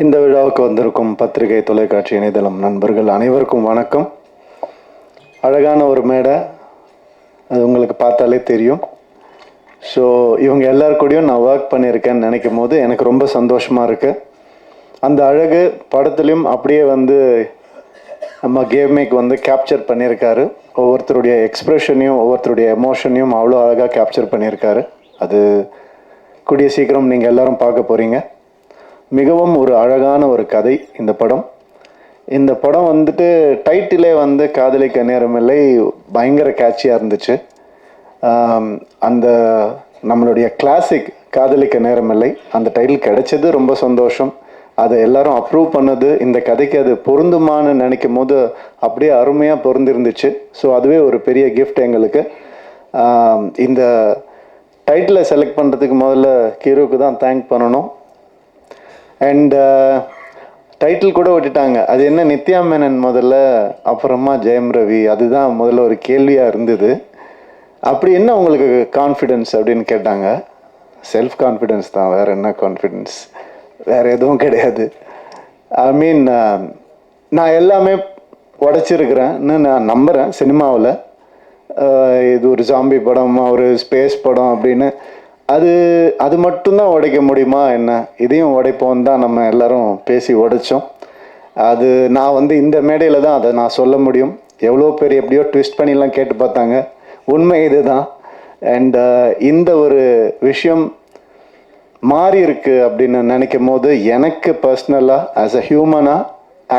இந்த விழாவுக்கு வந்திருக்கும் பத்திரிகை தொலைக்காட்சி இணையதளம் நண்பர்கள் அனைவருக்கும் வணக்கம். அழகான ஒரு மேடை, அது உங்களுக்கு பார்த்தாலே தெரியும். ஸோ இவங்க எல்லாருக்கூடையும் நான் ஒர்க் பண்ணியிருக்கேன்னு நினைக்கும் போது எனக்கு ரொம்ப சந்தோஷமாக இருக்குது. அந்த அழகு படத்துலையும் அப்படியே நம்ம கேமேக்கு கேப்சர் பண்ணியிருக்காரு. ஒவ்வொருத்தருடைய எக்ஸ்ப்ரெஷனையும் ஒவ்வொருத்தருடைய எமோஷனையும் அவ்வளோ அழகாக கேப்சர் பண்ணியிருக்காரு. அது கூடிய சீக்கிரம் நீங்கள் எல்லோரும் பார்க்க போகிறீங்க. மிகவும் ஒரு அழகான ஒரு கதை இந்த படம். இந்த படம் டைட்டிலே காதலிக்க நேரமில்லை பயங்கர கேட்சியாக இருந்துச்சு. அந்த நம்மளுடைய கிளாசிக் காதலிக்க நேரமில்லை அந்த டைட்டில் கிடைச்சது ரொம்ப சந்தோஷம். அதை எல்லாரும் அப்ரூவ் பண்ணது, இந்த கதைக்கு அது பொருந்துமான்னு நினைக்கும் போது அப்படியே அருமையாக பொருந்திருந்துச்சு. ஸோ அதுவே ஒரு பெரிய கிஃப்ட் எங்களுக்கு. இந்த டைட்டிலை செலக்ட் பண்ணுறதுக்கு முதல்ல ஹீரோக்கு தான் தேங்க் பண்ணணும். அண்ட் டைட்டில் கூட விட்டுட்டாங்க. அது என்ன நித்யா மேனன் முதல்ல, அப்புறமா ஜெயம் ரவி. அதுதான் முதல்ல ஒரு கேள்வியாக இருந்தது. அப்படி என்ன உங்களுக்கு கான்ஃபிடென்ஸ் அப்படின்னு கேட்டாங்க. செல்ஃப் கான்ஃபிடென்ஸ் தான், வேறு என்ன கான்ஃபிடென்ஸ், வேறு எதுவும் கிடையாது. ஐ மீன் நான் எல்லாமே உடைச்சிருக்கிறேன்னு நான் நம்புகிறேன். சினிமாவில் இது ஒரு ஜாம்பி படம், ஒரு ஸ்பேஸ் படம் அப்படின்னு அது மட்டும்தான் உடைக்க முடியுமா என்ன, இதையும் உடைப்போம் தான் நம்ம எல்லாரும் பேசி உடைச்சோம். அது நான் இந்த மேடையில் தான் அதை நான் சொல்ல முடியும். எவ்வளோ பேர் எப்படியோ ட்விஸ்ட் பண்ணிலாம் கேட்டு பார்த்தாங்க. உண்மை இது தான். அண்ட் இந்த ஒரு விஷயம் மாறி இருக்கு அப்படின்னு நினைக்கும் போது எனக்கு பர்சனலாக ஆஸ் அ ஹியூமனாக,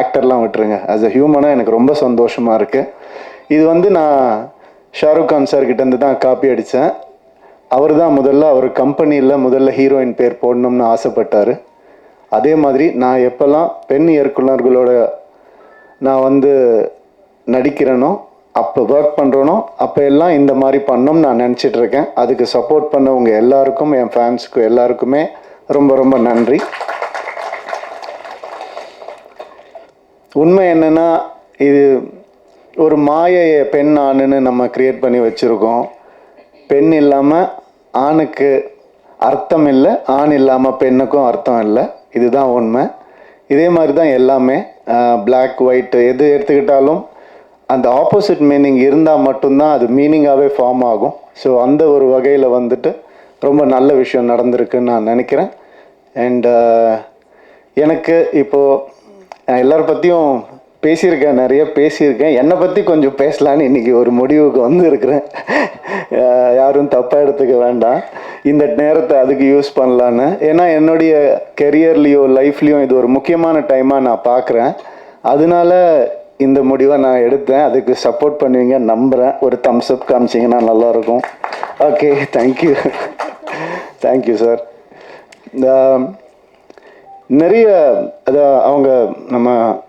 ஆக்டர்லாம் விட்டுருங்க, ஆஸ் அ ஹியூமனாக எனக்கு ரொம்ப சந்தோஷமாக இருக்குது. இது நான் ஷாருக் கான் சார்கிட்டேருந்து தான் காப்பி அடித்தேன். அவர் தான் அவர் கம்பெனியில் முதல்ல ஹீரோயின் பேர் போடணும்னு ஆசைப்பட்டார். அதே மாதிரி நான் எப்போல்லாம் பெண் இயக்குனர்களோட நான் நடிக்கிறேனோ, அப்போ ஒர்க் பண்ணுறனோ, அப்போ எல்லாம் இந்த மாதிரி பண்ணணும்னு நான் நினச்சிட்ருக்கேன். அதுக்கு சப்போர்ட் பண்ணவங்க எல்லாருக்கும், என் ஃபேன்ஸுக்கு எல்லாருக்குமே ரொம்ப ரொம்ப நன்றி. உண்மை என்னென்னா, இது ஒரு மாயையை பெண் ஆணுன்னு நம்ம க்ரியேட் பண்ணி வச்சுருக்கோம். பெண் இல்லாமல் ஆணுக்கு அர்த்தம் இல்லை, ஆண் இல்லாமல் பெண்ணுக்கும் அர்த்தம் இல்லை. இதுதான் உண்மை. இதே மாதிரி தான் எல்லாமே, பிளாக் ஒயிட் எது எடுத்துக்கிட்டாலும் அந்த ஆப்போசிட் மீனிங் இருந்தால் மட்டும்தான் அது மீனிங்காகவே ஃபார்ம் ஆகும். ஸோ அந்த ஒரு வகையில் ரொம்ப நல்ல விஷயம் நடந்திருக்குன்னு நான் நினைக்கிறேன். அண்ட் எனக்கு இப்போது எல்லாரை பற்றியும் பேசியிருக்கேன், நிறைய பேசியிருக்கேன். என்னை பற்றி கொஞ்சம் பேசலான்னு இன்றைக்கி ஒரு முடிவுக்கு இருக்கிறேன். யாரும் தப்பாக எடுத்துக்க வேண்டாம், இந்த நேரத்தை அதுக்கு யூஸ் பண்ணலான்னு. ஏன்னா என்னுடைய கெரியர்லேயோ லைஃப்லேயும் இது ஒரு முக்கியமான டைமாக நான் பார்க்குறேன். அதனால இந்த முடிவை நான் எடுத்தேன். அதுக்கு சப்போர்ட் பண்ணுவீங்க நம்புகிறேன். ஒரு தம்ஸ் அப் காமிச்சிங்கன்னா நல்லாயிருக்கும். Okay, thank you. Thank you sir. நிறைய அவங்க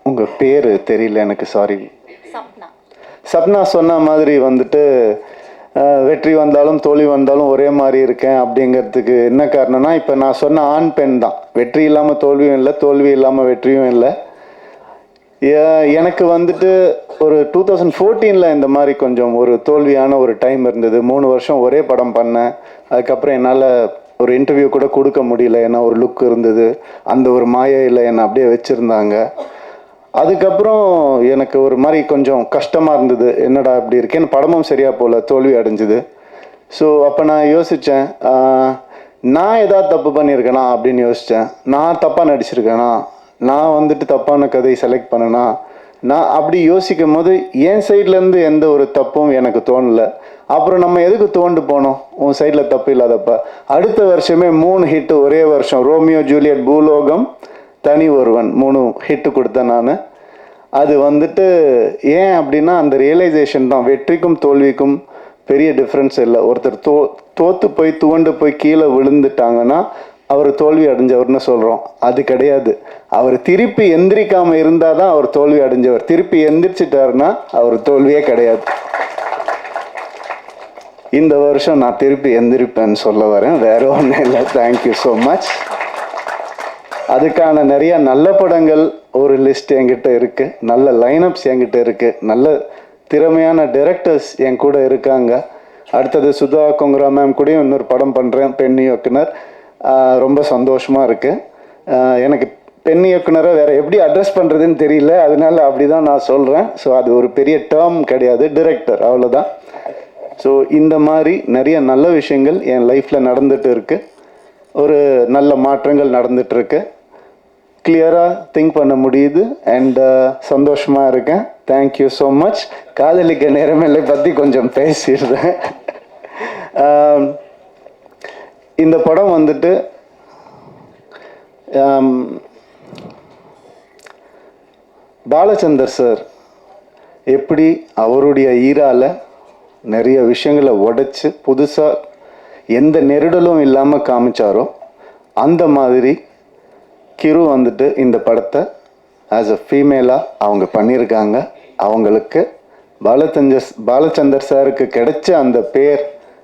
உங்கள் பேர் தெரியல எனக்கு, சாரி. சப்னா சொன்ன மாதிரி வெற்றி வந்தாலும் தோல்வி வந்தாலும் ஒரே மாதிரி இருக்கேன் அப்படிங்கிறதுக்கு என்ன காரணம்னா, இப்போ நான் சொன்ன ஆண் பெண் தான். வெற்றி இல்லாமல் தோல்வியும் இல்லை, தோல்வி இல்லாமல் வெற்றியும் இல்லை. எனக்கு ஒரு 2014 இந்த மாதிரி கொஞ்சம் ஒரு தோல்வியான ஒரு டைம் இருந்தது. 3 வருஷம் ஒரே படம் பண்ணேன். அதுக்கப்புறம் என்னால் ஒரு இன்டர்வியூ கூட கொடுக்க முடியல. ஏன்னா ஒரு லுக் இருந்தது, அந்த ஒரு மாயையில் என்னை அப்படியே வச்சுருந்தாங்க. அதுக்கப்புறம் எனக்கு ஒரு மாதிரி கொஞ்சம் கஷ்டமாக இருந்தது. என்னடா இப்படி இருக்கேன்னு, படமும் சரியாக போகல, தோல்வி அடைஞ்சுது. ஸோ அப்போ நான் யோசித்தேன், நான் ஏதாவது தப்பு பண்ணியிருக்கேனா அப்படின்னு யோசித்தேன். நான் தப்பாக நடிச்சிருக்கேனா, நான் தப்பான கதை செலக்ட் பண்ணேனா, நான் அப்படி யோசிக்கும் போது என் சைட்லேருந்து எந்த ஒரு தப்பும் எனக்கு தோணலை. அப்புறம் நம்ம எதுக்கு தோண்டு போனோம், உன் சைடில் தப்பு இல்லாதப்ப. அடுத்த வருஷமே 3 ஹிட்டு ஒரே வருஷம். ரோமியோ ஜூலியட், பூலோகம், தனி ஒருவன், 3 ஹிட்டு கொடுத்தேன் நான். அது ஏன் அப்படின்னா அந்த ரியலைசேஷன் தான். வெற்றிக்கும் தோல்விக்கும் பெரிய டிஃப்ரென்ஸ் இல்லை. ஒருத்தர் தோற்று போய் துவண்டு போய் கீழே விழுந்துட்டாங்கன்னா அவர் தோல்வி அடைஞ்சவர்னு சொல்கிறோம். அது கிடையாது. அவர் திருப்பி எந்திரிக்காமல் இருந்தால் தான் அவர் தோல்வி அடைஞ்சவர். திருப்பி எந்திரிச்சிட்டாருன்னா அவர் தோல்வியே கிடையாது. இந்த வருஷம் நான் திருப்பி எந்திரிப்பேன்னு சொல்ல வரேன், வேற ஒன்றும் இல்லை. Thank you so much. அதுக்கான நிறைய நல்ல படங்கள் ஒரு லிஸ்ட் என்கிட்ட இருக்குது, நல்ல லைனப்ஸ் என்கிட்ட இருக்குது, நல்ல திறமையான டைரக்டர்ஸ் என் கூட இருக்காங்க. அடுத்தது சுதா கொங்கரா மேம் கூடயும் இன்னொரு படம் பண்ணுறேன், பெண் இயக்குனர். ரொம்ப சந்தோஷமாக இருக்குது. எனக்கு பெண் இயக்குனரை வேறு எப்படி அட்ரஸ் பண்ணுறதுன்னு தெரியல, அதனால அப்படி தான் நான் சொல்கிறேன். ஸோ அது ஒரு பெரிய டேர்ம் கிடையாது, டிரெக்டர், அவ்வளோதான். ஸோ இந்த மாதிரி நிறைய நல்ல விஷயங்கள் என் லைஃப்பில் நடந்துகிட்டு இருக்குது. ஒரு நல்ல மாற்றங்கள் நடந்துகிட்ருக்கு. கிளியராக திங்க் பண்ண முடியுது அண்ட் சந்தோஷமாக இருக்கேன். Thank you so much. காதலிக்க நேரமில்லை பற்றி கொஞ்சம் பேசிடுறேன். இந்த படம் வந்துட்டு பாலச்சந்தர் சார் எப்படி அவருடைய ஈரால நிறைய விஷயங்களை உடைச்சு புதுசாக எந்த நெருடலும் இல்லாமல் காமிச்சாரோ அந்த மாதிரி கிரு வந்துட்டு இந்த படத்தை ஆஸ் அ ஃபீமேலாக அவங்க பண்ணியிருக்காங்க. அவங்களுக்கு பாலச்சந்தர் சாருக்கு கிடைச்ச அந்த பேர்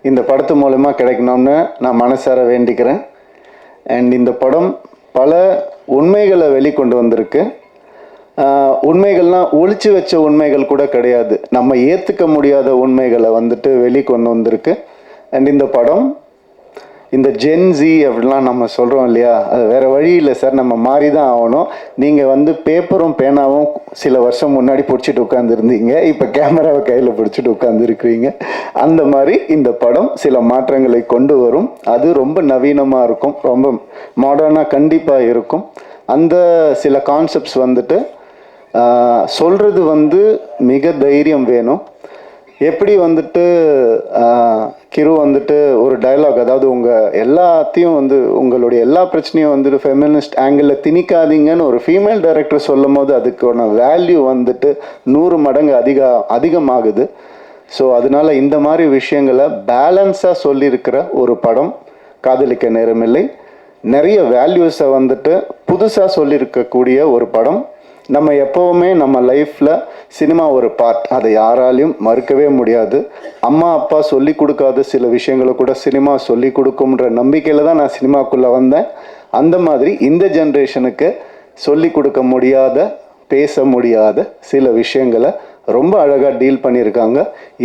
இந்த படத்து மூலமா கிடைக்கணும்னு நான் மனசார வேண்டிக்கிறேன். அண்ட் இந்த படம் பல உண்மைகளை வெளிக்கொண்டு வந்திருக்கு. உண்மைகள்லாம் ஒளிச்சு வச்ச உண்மைகள் கூட கிடையாது, நம்ம ஏற்றுக்க முடியாத உண்மைகளை வந்துட்டு வெளிக்கொண்டு வந்திருக்கு. அண்ட் இந்த படம் இந்த ஜென்ஸி அப்படிலாம் நம்ம சொல்கிறோம் இல்லையா, அது வேறு வழி இல்லை சார், நம்ம மாறி தான் ஆகணும். நீங்கள் வந்து பேப்பரும் பேனாவும் சில வருஷம் முன்னாடி பிடிச்சிட்டு உட்காந்துருந்தீங்க, இப்போ கேமராவை கையில் பிடிச்சிட்டு உட்காந்துருக்கிறீங்க. அந்த மாதிரி இந்த படம் சில மாற்றங்களை கொண்டு வரும். அது ரொம்ப நவீனமாக இருக்கும், ரொம்ப மாடர்னாக கண்டிப்பாக இருக்கும். அந்த சில கான்செப்ட்ஸ் வந்துட்டு சொல்கிறது வந்து மிக தைரியம் வேணும். எப்படி வந்துட்டு கிரு வந்துட்டு ஒரு டயலாக், அதாவது உங்கள் எல்லாத்தையும் வந்து உங்களுடைய எல்லா பிரச்சனையும் வந்துட்டு ஃபெமினிஸ்ட் ஆங்கிளில் திணிக்காதீங்கன்னு ஒரு ஃபீமேல் டைரக்டர் சொல்லும் போது அதுக்கான வேல்யூ வந்துட்டு 100 மடங்கு அதிகமாகுது. ஸோ அதனால இந்த மாதிரி விஷயங்களை பேலன்ஸாக சொல்லியிருக்கிற ஒரு படம் காதலிக்க நேரமில்லை. நிறைய வேல்யூஸை வந்துட்டு புதுசாக சொல்லியிருக்கக்கூடிய ஒரு படம். நம்ம எப்போவுமே நம்ம லைஃப்பில் சினிமா ஒரு பார்ட், அதை யாராலையும் மறுக்கவே முடியாது. அம்மா அப்பா சொல்லி கொடுக்காத சில விஷயங்களை கூட சினிமா சொல்லி கொடுக்கும்ன்ற நம்பிக்கையில் தான் நான் சினிமாக்குள்ளே வந்தேன். அந்த மாதிரி இந்த ஜென்ரேஷனுக்கு சொல்லி கொடுக்க முடியாத, பேச முடியாத சில விஷயங்களை ரொம்ப அழகாக டீல் பண்ணியிருக்காங்க.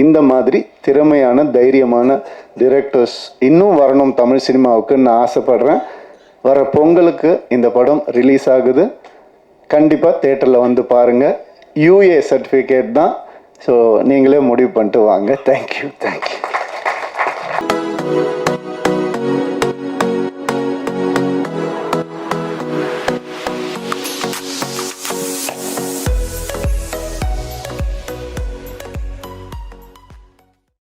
இந்த மாதிரி திறமையான தைரியமான டிரெக்டர்ஸ் இன்னும் வரணும் தமிழ் சினிமாவுக்கு நான் ஆசைப்படுறேன். வர பொங்கலுக்கு இந்த படம் ரிலீஸ் ஆகுது. கண்டிப்பாக தேட்டரில் வந்து பாருங்கள். UA சர்டிஃபிகேட் தான். ஸோ நீங்களே முடிவு பண்ணிட்டு வாங்க. தேங்க்யூ.